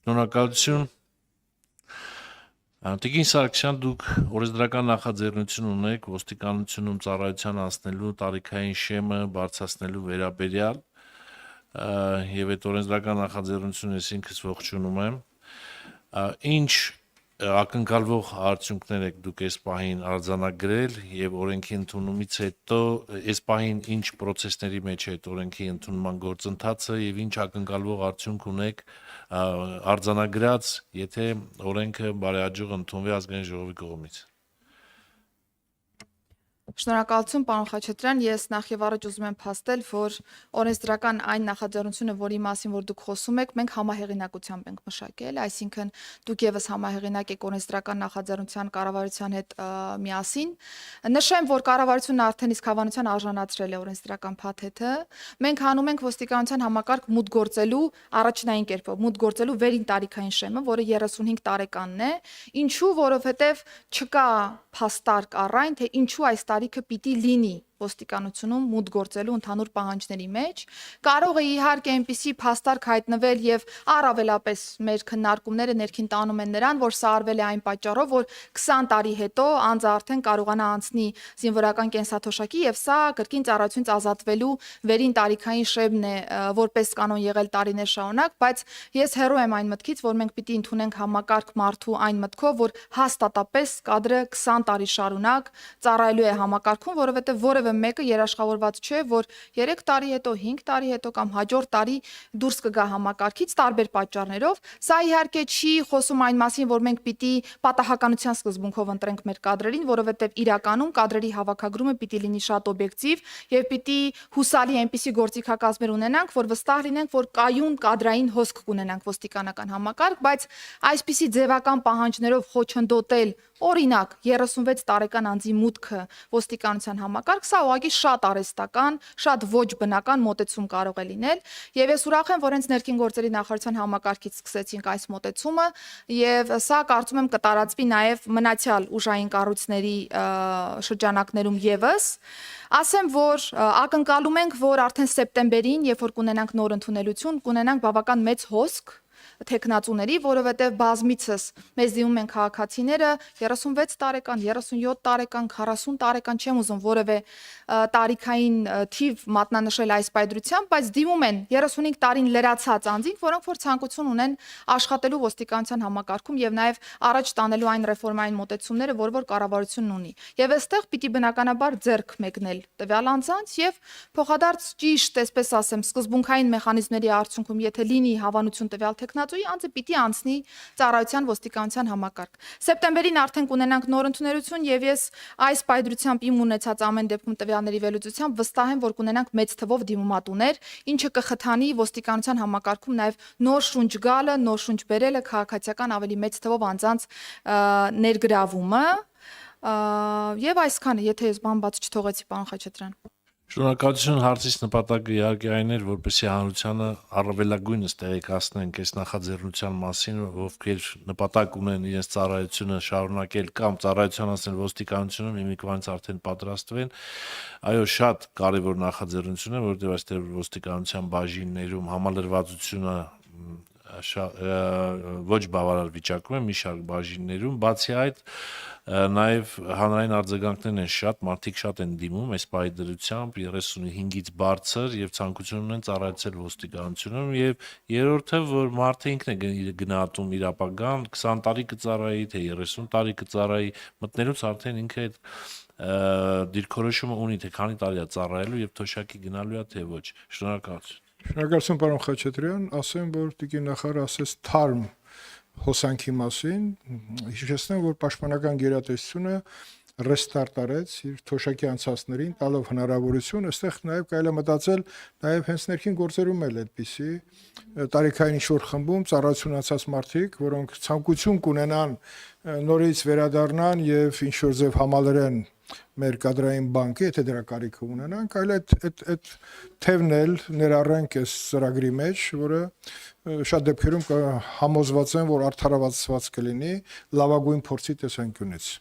Շնորհակալություն։ Տիկին Սարգսյան, դուք օրենսդրական նախաձեռնություն ունեք ոստիկանությունում ծառայության անցնելու տարիքային շեմը բարձրացնելու վերաբերյալ, եւ այդ օրենսդրական նախաձեռնությունը ես ինքս ողջունում եմ։ Ինչ ակնկալվող արդյունքներ եք դուք այս պահին արձանագրել եւ օրենքի ընդունումից հետո այս պահին ինչ process-ների մեջ է այդ օրենքի ընդունման գործընթացը եւ ինչ ակնկալվող արդյունք ունեք արձանագրած, եթե օրենքը բարեհաջող ընդունվի ազգային ժողովի կողմից։ Շնորհակալություն, պարոն Խաչատրյան, ես նախ եւ առաջ ուզում եմ փաստել, որ օրենսդրական այն նախաձեռնությունը, որի մասին որ դուք խոսում եք, մենք համահեղինակությամբ ենք մշակել, այսինքն դուք եւս համահեղինակ եք օրենսդրական նախաձեռնության կառավարության հետ միասին։ Նշեմ, որ կառավարությունն արդեն իսկ հավանության արժանացրել է օրենսդրական փաթեթը։ Մենք հանում ենք ոստիկանության համակարգ մուտք գործելու առաջնային կերպով, մուտք գործելու վերին տարիքային շեմը, որը 35 տարեկանն է, ինչու, որովհետեւ չկա փաստարկ առայն, թե ինչու այս տարիքը պիտի լինի ոստիկանությունում մուտք գործելու ընդհանուր պահանջների մեջ, կարող է իհարկե այնպիսի փաստարկ հայտնվել եւ առավելապես մեր քննարկումները ներքին տանում են նրան, որ սա արվել է այն պատճառով, որ 20 տարի հետո անձը արդեն կարողանա անցնի զինվորական կենսաթոշակի եւ սա կրկին ծառայությունից ազատվելու վերին տարիքային շեմն է, որպես կանոն եղել տարիներ շարունակ, բայց ես հեռու եմ այն մտքից, որ մենք պիտի ընդունենք համակարգ մարդու այն մտքով, որ հաստատապես կադրը 20 տարի շարունակ ծառայելու է համակարգում, որովհետեւ որևէ մեկը երաշխավորված չէ, որ 3 տարի հետո, 5 տարի հետո կամ հաջորդ տարի դուրս կգա համակարգից տարբեր պատճառներով։ Սա իհարկե չի խոսում այն մասին, որ մենք պիտի պատահականության սկզբունքով ընտրենք մեր կադրերին, որովհետև իրականում կադրերի հավաքագրումը պիտի լինի շատ օբյեկտիվ եւ պիտի հուսալի այնպիսի գործիքակազմեր ունենանք, որ վստահ լինենք, որ կայուն կադրային հոսք կունենանք ոստիկանական համակարգ, բայց այսպիսի ձևական պահանջներով խոչընդոտել օրինակ 36 տարեկան անձի մուտքը ոստիկանության համակարգ, սա ուղղակի շատ արհեստական, շատ ոչ բնական մոտեցում կարող է լինել, եւ ես ուրախ եմ, որ հենց ներքին գործերի նախարարության համակարգից սկսեցինք այս մոտեցումը, եւ սա կարծում եմ կտարածվի նաեւ մնացյալ ուժային կառույցների շրջանակներում եւս։ Ասեմ, որ ակնկալում ենք, որ արդեն սեպտեմբերին, երբ որ կունենանք նոր ընդունելություն, կունենանք բավական մեծ հոսք թեկնածուների, որովհետև բազմիցս մեզ դիմում են քաղաքացիները 36 տարեկան, 37 տարեկան, 40 տարեկան, չեմ ուզում որևէ տարիքային թիվ մատնանշել այս պայծրությամբ, բայց դիմում են 35 տարին լրացած անձինք, որոնք որ ցանկություն ունեն աշխատելու ոստիկանության համակարգում եւ նաեւ առաջ տանելու այն ռեֆորմային մոտեցումները, որ կառավարությունն ունի։ Եվ այստեղ պիտի բնականաբար ձեռք մեկնել տվյալ անձանց եւ փոխադարձ ճիշտ, այսպես ասեմ, սկզբունքային մեխանիզմների արդյունքում, եթե լինի հավանություն տվյալ թեկնածուի, անձը պիտի անցնի ծառայության ոստիկանության համակարգ։ Սեպտեմբերին արդեն կունենանք նոր ընդունելություն եւ ես այս պայծրությամբ իմ ունեցած ամեն դեպքում տվյալների վերլուծությամբ վստահ եմ, որ կունենանք մեծ թվով դիմումատուներ, ինչը կխթանի ոստիկանության համակարգում նաեւ նոր շունչ գալը, նոր շունչ բերելը, քաղաքացիական ավելի մեծ թվով անձանց ներգրավումը եւ այսքանը, եթե ես բան բաց չթողեցի, պարոն Խաչատրյան։ Շնորհակալություն, հարցից նպատակը իհարկե այն էր, որպեսզի հանրությանը առավելագույնս տեղեկացնենք այս նախաձեռնության մասին, ովքեր նպատակ ունեն իրենց ծառայությունը շարունակել կամ ծառայության անցնել ոստիկանությունում, հիմիկվանից արդեն պատրաստվեն։ Այո, շատ կարևոր նախաձեռնություն է, որովհետև այստեղ ոստիկանության բաժիններում համալրվածությունը ոչ բավարար վիճակում է մի շարք բաժիններում, բացի այդ նաև հանրային արձագանքներն են շատ, մարդիկ շատ են դիմում այս պահի դրությամբ 35-ից բարձր եւ ցանկություն ունեն ծառայել ոստիկանությունում եւ երրորդը, որ մարդը ինքն է գնահատում իր ապագան, 20 տարի կծառայի, թե 30 տարի կծառայի, մտնելուց արդեն ինքը այդ դիրքորոշումը ունի, թե քանի տարի է ծառայելու եւ թոշակի գնալու է, թե ոչ։ Շնորհակալություն։ Շնորհակալություն, պարոն Խաչատրյան, ասեմ, որ տիկին նախարարը ասեց թարմ հոսանքի մասին, հիշեցնեմ, որ պաշտպանական գերատեսչությունը ռեստարտ արեց իր թոշակի անցածներին, տալով հնարավորություն, այստեղ նաև կարելի է մտածել նաև հենց ներքին գործերում էլ այդպիսի տարիքային ինչ-որ խմբում ծառայություն անցած մարդիկ, որոնք ցանկություն կունենան նորից վերադառնան եւ ինչ-որ ձև համալրեն մեր կադրային բանկը, եթե դրա կարիքը ունենան, կարելի է այդ թևն էլ ներառենք այս ծրագրի մեջ, որը շատ դեպքերում համոզված են, որ արդարացված կլինի լավագույն փորձի տեսանկյունից։